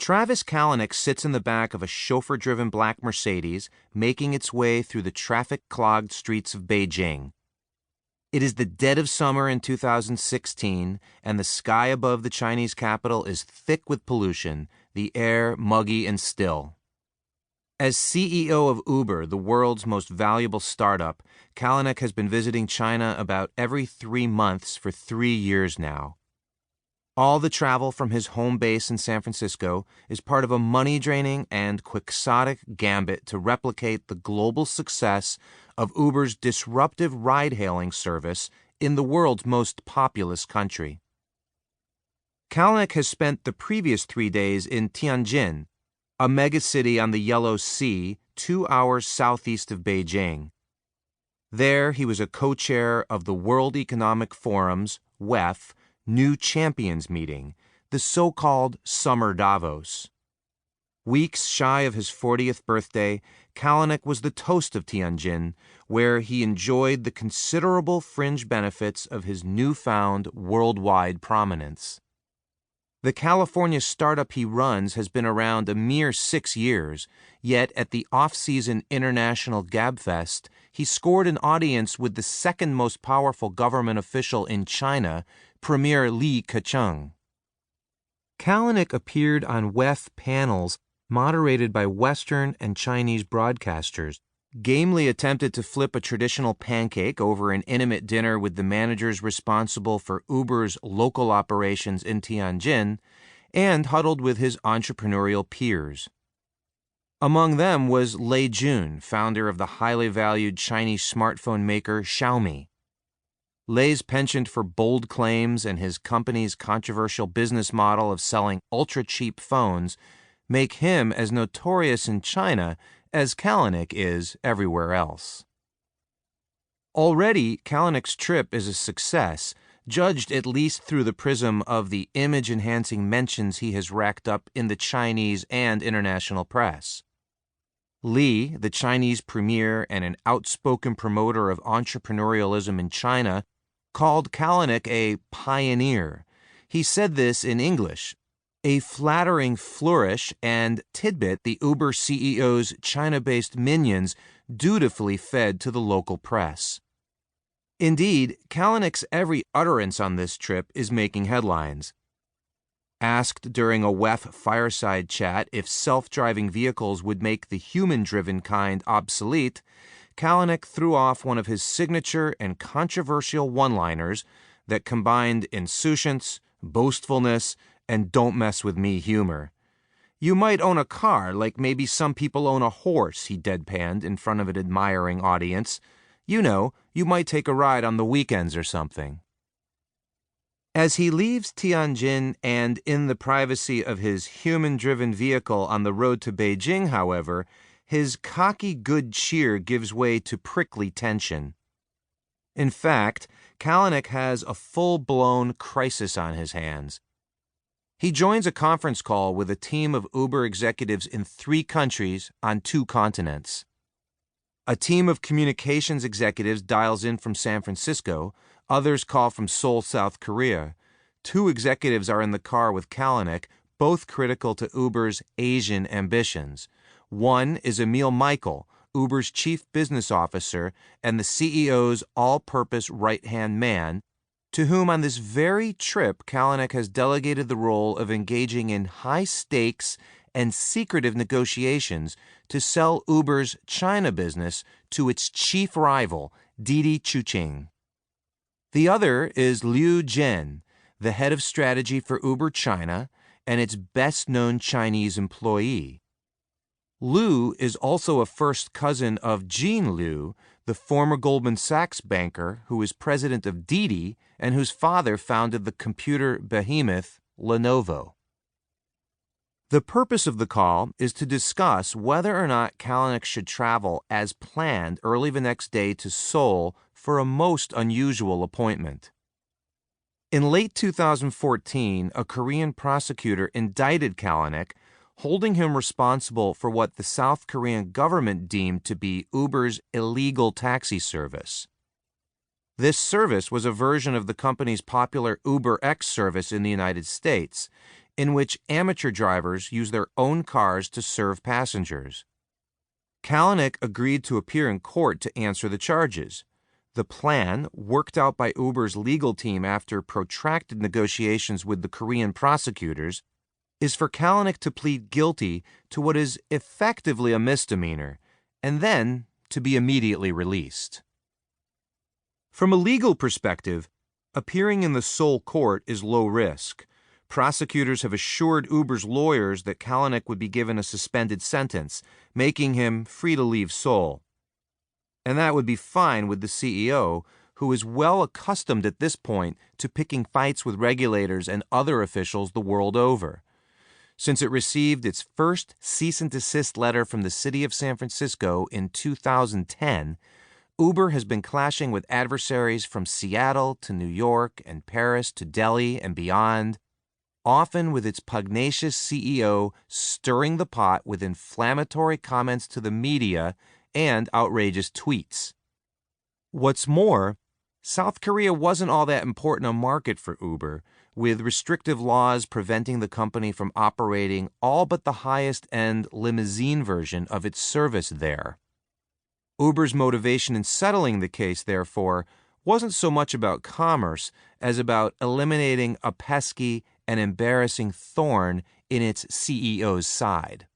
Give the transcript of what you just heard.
Travis Kalanick sits in the back of a chauffeur-driven black Mercedes, making its way through the traffic-clogged streets of Beijing. It is the dead of summer in 2016, and the sky above the Chinese capital is thick with pollution, the air muggy and still. As CEO of Uber, the world's most valuable startup, Kalanick has been visiting China about every 3 months for 3 years now. All the travel from his home base in San Francisco is part of a money-draining and quixotic gambit to replicate the global success of Uber's disruptive ride-hailing service in the world's most populous country. Kalanick has spent the previous 3 days in Tianjin, a megacity on the Yellow Sea, 2 hours southeast of Beijing. There, he was a co-chair of the World Economic Forum's, WEF, New Champions meeting, the so-called Summer Davos. Weeks shy of his 40th birthday, Kalanick was the toast of Tianjin, where he enjoyed the considerable fringe benefits of his newfound worldwide prominence. The California startup he runs has been around a mere 6 years, yet at the off-season International Gabfest, he scored an audience with the second most powerful government official in China, Premier Li Keqiang. Kalanick appeared on WEF panels moderated by Western and Chinese broadcasters, gamely attempted to flip a traditional pancake over an intimate dinner with the managers responsible for Uber's local operations in Tianjin, and huddled with his entrepreneurial peers. Among them was Lei Jun, founder of the highly valued Chinese smartphone maker Xiaomi. Lei's penchant for bold claims and his company's controversial business model of selling ultra-cheap phones make him as notorious in China as Kalanick is everywhere else. Already, Kalanick's trip is a success, judged at least through the prism of the image-enhancing mentions he has racked up in the Chinese and international press. Li, the Chinese premier and an outspoken promoter of entrepreneurialism in China, called Kalanick a pioneer. He said this in English, a flattering flourish and tidbit the Uber CEO's China-based minions dutifully fed to the local press. Indeed, Kalanick's every utterance on this trip is making headlines. Asked during a WEF fireside chat if self-driving vehicles would make the human-driven kind obsolete, Kalanick threw off one of his signature and controversial one-liners that combined insouciance, boastfulness, and don't-mess-with-me humor. You might own a car like maybe some people own a horse, he deadpanned in front of an admiring audience. You know, you might take a ride on the weekends or something. As he leaves Tianjin and in the privacy of his human-driven vehicle on the road to Beijing, however, his cocky good cheer gives way to prickly tension. In fact, Kalanick has a full-blown crisis on his hands. He joins a conference call with a team of Uber executives in 3 countries on 2 continents. A team of communications executives dials in from San Francisco, others call from Seoul, South Korea. 2 executives are in the car with Kalanick, both critical to Uber's Asian ambitions. One is Emil Michael, Uber's chief business officer and the CEO's all-purpose right-hand man, to whom on this very trip Kalanick has delegated the role of engaging in high-stakes and secretive negotiations to sell Uber's China business to its chief rival, Didi Chuxing. The other is Liu Jian, the head of strategy for Uber China and its best-known Chinese employee. Liu is also a first cousin of Jean Liu, the former Goldman Sachs banker who is president of Didi and whose father founded the computer behemoth Lenovo. The purpose of the call is to discuss whether or not Kalanick should travel as planned early the next day to Seoul for a most unusual appointment. In late 2014, a Korean prosecutor indicted Kalanick, holding him responsible for what the South Korean government deemed to be Uber's illegal taxi service. This service was a version of the company's popular UberX service in the United States, in which amateur drivers use their own cars to serve passengers. Kalanick agreed to appear in court to answer the charges. The plan, worked out by Uber's legal team after protracted negotiations with the Korean prosecutors, is for Kalanick to plead guilty to what is effectively a misdemeanor, and then to be immediately released. From a legal perspective, appearing in the Seoul court is low risk. Prosecutors have assured Uber's lawyers that Kalanick would be given a suspended sentence, making him free to leave Seoul. And that would be fine with the CEO, who is well accustomed at this point to picking fights with regulators and other officials the world over. Since it received its first cease and desist letter from the city of San Francisco in 2010, Uber has been clashing with adversaries from Seattle to New York and Paris to Delhi and beyond, often with its pugnacious CEO stirring the pot with inflammatory comments to the media and outrageous tweets. What's more, South Korea wasn't all that important a market for Uber, with restrictive laws preventing the company from operating all but the highest-end limousine version of its service there. Uber's motivation in settling the case, therefore, wasn't so much about commerce as about eliminating a pesky and embarrassing thorn in its CEO's side.